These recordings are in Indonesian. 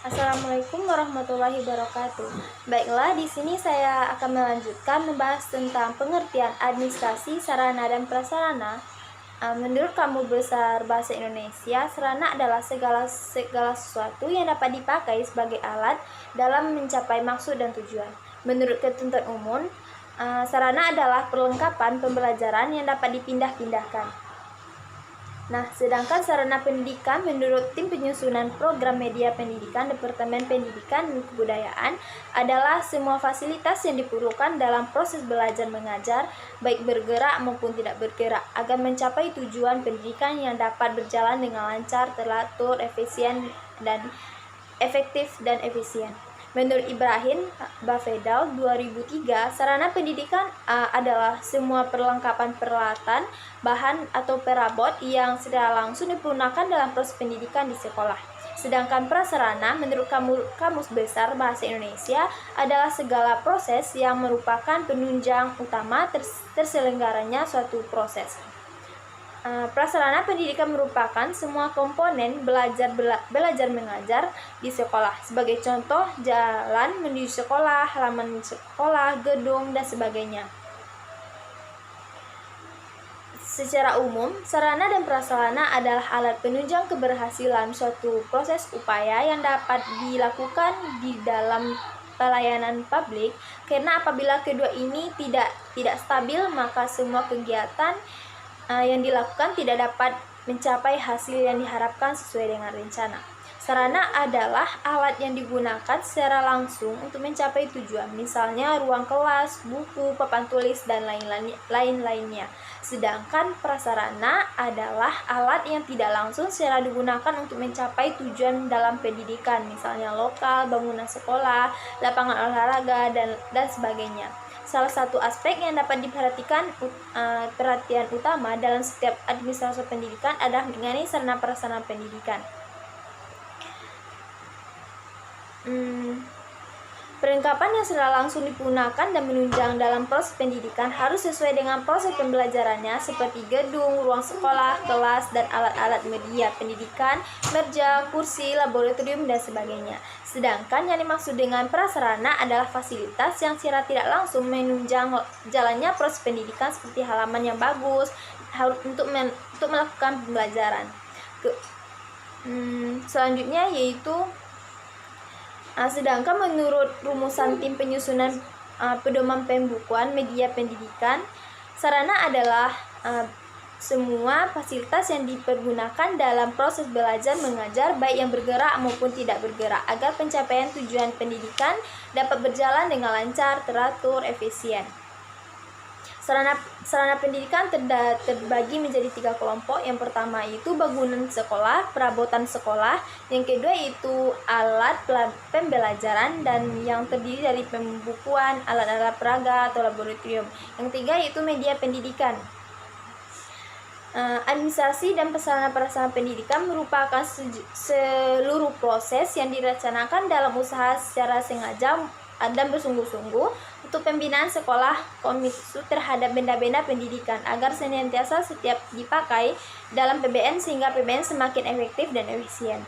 Assalamualaikum warahmatullahi wabarakatuh. Baiklah, di sini saya akan melanjutkan membahas tentang pengertian administrasi, sarana dan prasarana. Menurut Kamus Besar Bahasa Indonesia, sarana adalah segala sesuatu yang dapat dipakai sebagai alat dalam mencapai maksud dan tujuan. Menurut ketentuan umum, sarana adalah perlengkapan pembelajaran yang dapat dipindah-pindahkan. Nah, sedangkan sarana pendidikan menurut tim penyusunan program media pendidikan Departemen Pendidikan dan Kebudayaan adalah semua fasilitas yang diperlukan dalam proses belajar mengajar, baik bergerak maupun tidak bergerak, agar mencapai tujuan pendidikan yang dapat berjalan dengan lancar, teratur, efektif dan efisien. Menurut Ibrahim Bafedal 2003, sarana pendidikan adalah semua perlengkapan peralatan, bahan atau perabot yang secara langsung digunakan dalam proses pendidikan di sekolah. Sedangkan prasarana menurut Kamus Besar Bahasa Indonesia adalah segala proses yang merupakan penunjang utama terselenggaranya suatu proses. Prasarana pendidikan merupakan semua komponen belajar mengajar di sekolah. Sebagai contoh, jalan menuju sekolah, halaman sekolah, gedung, dan sebagainya. Secara umum, sarana dan prasarana adalah alat penunjang keberhasilan suatu proses upaya yang dapat dilakukan di dalam pelayanan publik, karena apabila kedua ini tidak stabil, maka semua kegiatan yang dilakukan tidak dapat mencapai hasil yang diharapkan sesuai dengan rencana. Sarana adalah alat yang digunakan secara langsung untuk mencapai tujuan, misalnya ruang kelas, buku, papan tulis, dan lain-lainnya. Sedangkan prasarana adalah alat yang tidak langsung secara digunakan untuk mencapai tujuan dalam pendidikan, misalnya lokal, bangunan sekolah, lapangan olahraga, dan sebagainya. Salah satu aspek yang dapat diperhatikan perhatian utama dalam setiap administrasi pendidikan adalah mengenai sarana prasarana pendidikan. Perlengkapan yang secara langsung digunakan dan menunjang dalam proses pendidikan harus sesuai dengan proses pembelajarannya, seperti gedung, ruang sekolah, kelas, dan alat-alat media pendidikan, meja, kursi, laboratorium, dan sebagainya. Sedangkan yang dimaksud dengan prasarana adalah fasilitas yang secara tidak langsung menunjang jalannya proses pendidikan, seperti halaman yang bagus untuk melakukan pembelajaran. Selanjutnya yaitu sedangkan menurut rumusan tim penyusunan pedoman pembukuan media pendidikan, sarana adalah semua fasilitas yang dipergunakan dalam proses belajar mengajar, baik yang bergerak maupun tidak bergerak, agar pencapaian tujuan pendidikan dapat berjalan dengan lancar, teratur, efisien. Sarana pendidikan terbagi menjadi 3 kelompok. Yang pertama itu bangunan sekolah, perabotan sekolah. Yang kedua itu alat pembelajaran, dan yang terdiri dari pembukuan, alat-alat peraga atau laboratorium. Yang ketiga itu media pendidikan. Administrasi dan prasarana pendidikan merupakan seluruh proses yang direncanakan dalam usaha secara sengaja dan bersungguh-sungguh untuk pembinaan sekolah komisu terhadap benda-benda pendidikan agar senantiasa setiap dipakai dalam PBN sehingga PBN semakin efektif dan efisien.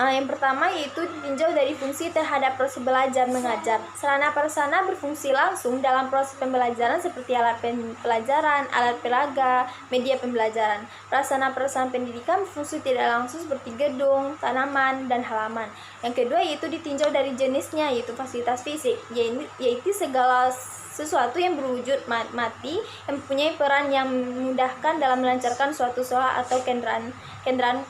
Yang pertama yaitu ditinjau dari fungsi terhadap proses belajar mengajar. Sarana prasarana berfungsi langsung dalam proses pembelajaran seperti alat pelajaran, alat peraga, media pembelajaran. Prasarana pendidikan berfungsi tidak langsung seperti gedung, tanaman, dan halaman. Yang kedua yaitu ditinjau dari jenisnya, yaitu fasilitas fisik, yaitu segala sesuatu yang berwujud mati yang mempunyai peran yang memudahkan dalam melancarkan suatu sekolah atau kendaraan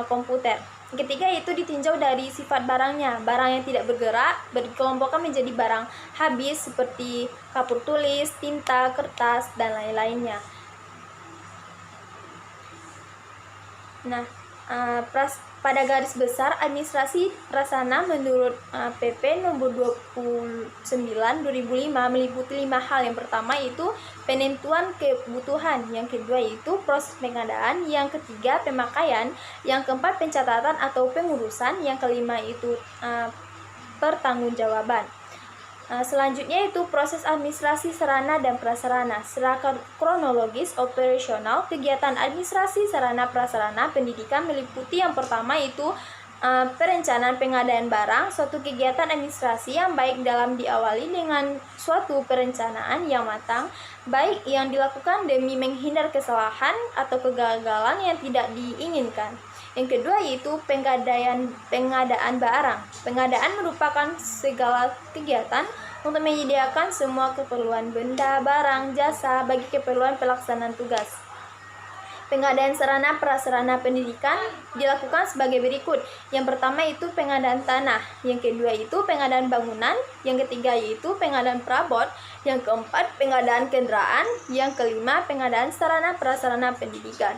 komputer. Yang ketiga yaitu ditinjau dari sifat barangnya. Barang yang tidak bergerak dikelompokkan menjadi barang habis seperti kapur tulis, tinta, kertas, dan lain-lainnya. Nah, Pada garis besar, administrasi prasarana menurut PP nomor 29 2005 meliputi 5 hal. Yang pertama yaitu penentuan kebutuhan, yang kedua yaitu proses pengadaan, yang ketiga pemakaian, yang keempat pencatatan atau pengurusan, yang kelima itu pertanggungjawaban. Selanjutnya itu proses administrasi sarana dan prasarana. Secara kronologis operasional, kegiatan administrasi sarana prasarana pendidikan meliputi yang pertama itu perencanaan pengadaan barang, suatu kegiatan administrasi yang baik dalam diawali dengan suatu perencanaan yang matang, baik yang dilakukan demi menghindar kesalahan atau kegagalan yang tidak diinginkan. Yang kedua yaitu pengadaan barang. Pengadaan merupakan segala kegiatan untuk menyediakan semua keperluan benda, barang, jasa bagi keperluan pelaksanaan tugas. Pengadaan sarana prasarana pendidikan dilakukan sebagai berikut. Yang pertama itu pengadaan tanah, yang kedua itu pengadaan bangunan, yang ketiga yaitu pengadaan perabot, yang keempat pengadaan kendaraan, yang kelima pengadaan sarana prasarana pendidikan.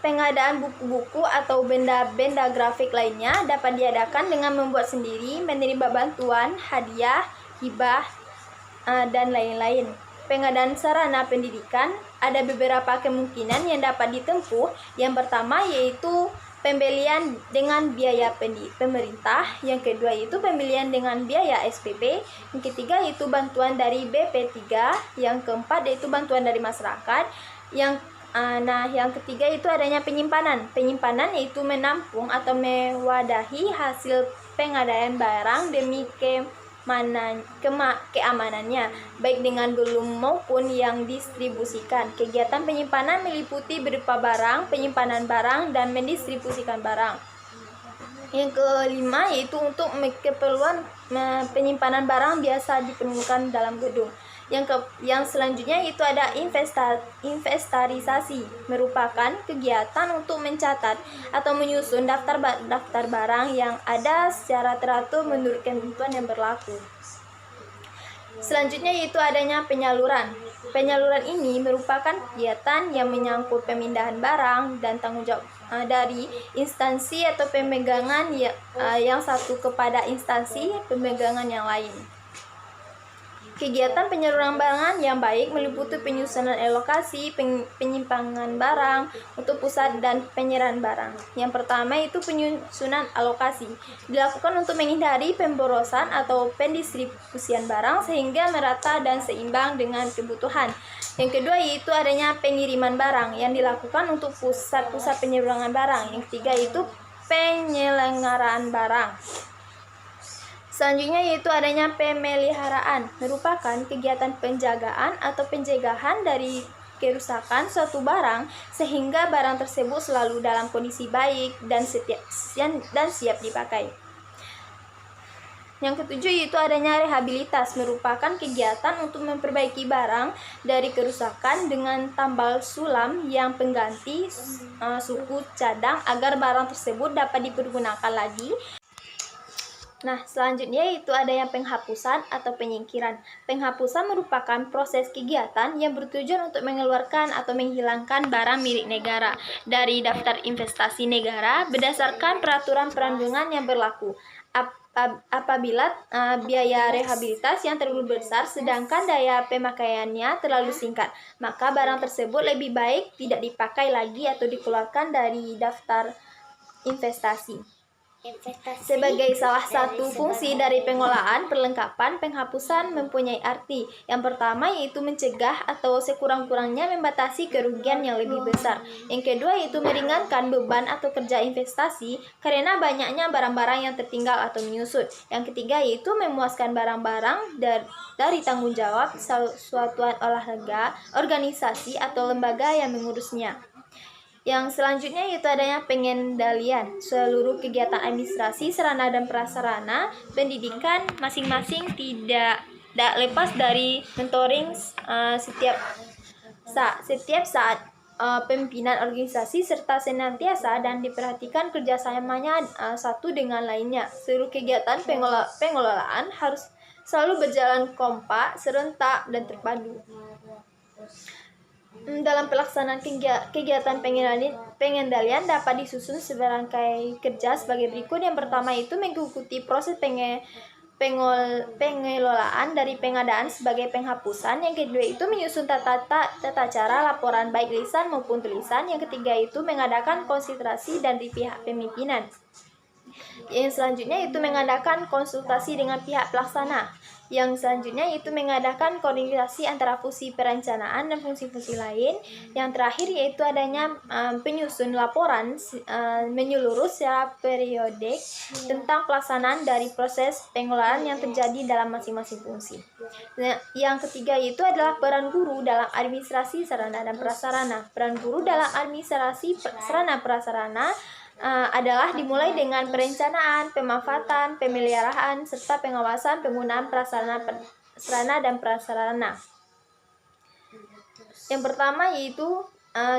Pengadaan buku-buku atau benda-benda grafik lainnya dapat diadakan dengan membuat sendiri, menerima bantuan, hadiah, hibah, dan lain-lain. Pengadaan sarana pendidikan ada beberapa kemungkinan yang dapat ditempuh. Yang pertama yaitu pembelian dengan biaya pemerintah, yang kedua yaitu pembelian dengan biaya SPP, yang ketiga yaitu bantuan dari BP3, yang keempat yaitu bantuan dari masyarakat, yang ketiga itu adanya penyimpanan. Penyimpanan yaitu menampung atau mewadahi hasil pengadaan barang demi keamanannya, baik dengan belum maupun yang distribusikan. Kegiatan penyimpanan meliputi berupa barang, penyimpanan barang, dan mendistribusikan barang. Yang kelima yaitu untuk keperluan penyimpanan barang biasa diperlukan dalam gedung. Yang selanjutnya itu ada inventarisasi, merupakan kegiatan untuk mencatat atau menyusun daftar barang yang ada secara teratur menurut ketentuan yang berlaku. Selanjutnya yaitu adanya penyaluran. Penyaluran ini merupakan kegiatan yang menyangkut pemindahan barang dan tanggung jawab dari instansi atau pemegangan yang satu kepada instansi pemegangan yang lain. Kegiatan penyaluran barang yang baik meliputi penyusunan alokasi, penyimpangan barang untuk pusat, dan penyerahan barang. Yang pertama itu penyusunan alokasi. Dilakukan untuk menghindari pemborosan atau pendistribusian barang sehingga merata dan seimbang dengan kebutuhan. Yang kedua yaitu adanya pengiriman barang yang dilakukan untuk pusat-pusat penyeberangan barang. Yang ketiga yaitu penyelenggaraan barang. Selanjutnya yaitu adanya pemeliharaan, merupakan kegiatan penjagaan atau pencegahan dari kerusakan suatu barang sehingga barang tersebut selalu dalam kondisi baik dan siap dipakai. Yang ketujuh yaitu adanya rehabilitas, merupakan kegiatan untuk memperbaiki barang dari kerusakan dengan tambal sulam yang pengganti suku cadang agar barang tersebut dapat dipergunakan lagi. Nah, selanjutnya itu adanya penghapusan atau penyingkiran. Penghapusan merupakan proses kegiatan yang bertujuan untuk mengeluarkan atau menghilangkan barang milik negara dari daftar investasi negara berdasarkan peraturan perundungan yang berlaku. Apabila biaya rehabilitas yang terlalu besar sedangkan daya pemakaiannya terlalu singkat, maka barang tersebut lebih baik tidak dipakai lagi atau dikeluarkan dari daftar investasi. Sebagai salah satu fungsi dari pengolahan, perlengkapan penghapusan mempunyai arti. Yang pertama yaitu mencegah atau sekurang-kurangnya membatasi kerugian yang lebih besar. Yang kedua yaitu meringankan beban atau kerja investasi karena banyaknya barang-barang yang tertinggal atau menyusut. Yang ketiga yaitu memuaskan barang-barang dari tanggung jawab satuan olahraga, organisasi atau lembaga yang mengurusnya. Yang selanjutnya yaitu adanya pengendalian. Seluruh kegiatan administrasi, sarana dan prasarana pendidikan masing-masing tidak lepas dari monitoring setiap saat pimpinan organisasi serta senantiasa dan diperhatikan kerjasamanya satu dengan lainnya. Seluruh kegiatan pengelolaan harus selalu berjalan kompak, serentak, dan terpadu. Dalam pelaksanaan kegiatan pengendalian dapat disusun serangkai kerja sebagai berikut. Yang pertama itu mengikuti proses pengelolaan dari pengadaan sebagai penghapusan. Yang kedua itu menyusun tata cara laporan baik lisan maupun tulisan. Yang ketiga itu mengadakan konsentrasi dari pihak pemimpinan. Yang selanjutnya itu mengadakan konsultasi dengan pihak pelaksana. Yang selanjutnya itu mengadakan koordinasi antara fungsi perencanaan dan fungsi-fungsi lain. Yang terakhir yaitu adanya penyusun laporan menyeluruh secara periodik tentang pelaksanaan dari proses pengelolaan yang terjadi dalam masing-masing fungsi. Nah, yang ketiga itu adalah peran guru dalam administrasi sarana dan prasarana. Peran guru dalam administrasi sarana prasarana adalah dimulai dengan perencanaan, pemanfaatan, pemeliharaan, serta pengawasan penggunaan sarana dan prasarana. Yang pertama yaitu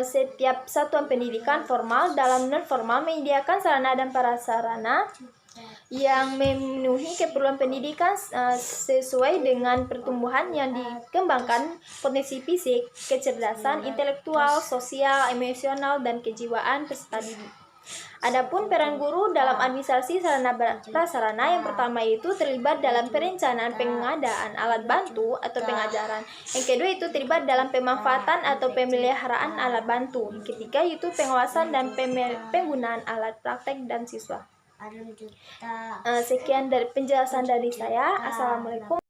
setiap satuan pendidikan formal dalam non formal menyediakan sarana dan prasarana yang memenuhi keperluan pendidikan sesuai dengan pertumbuhan yang dikembangkan potensi fisik, kecerdasan, intelektual, sosial, emosional, dan kejiwaan peserta didik. Adapun peran guru dalam administrasi sarana prasarana yang pertama itu terlibat dalam perencanaan pengadaan alat bantu atau pengajaran. Yang kedua itu terlibat dalam pemanfaatan atau pemeliharaan alat bantu. Yang ketiga itu pengawasan dan penggunaan alat praktek dan siswa. Sekian dari penjelasan dari saya. Assalamualaikum.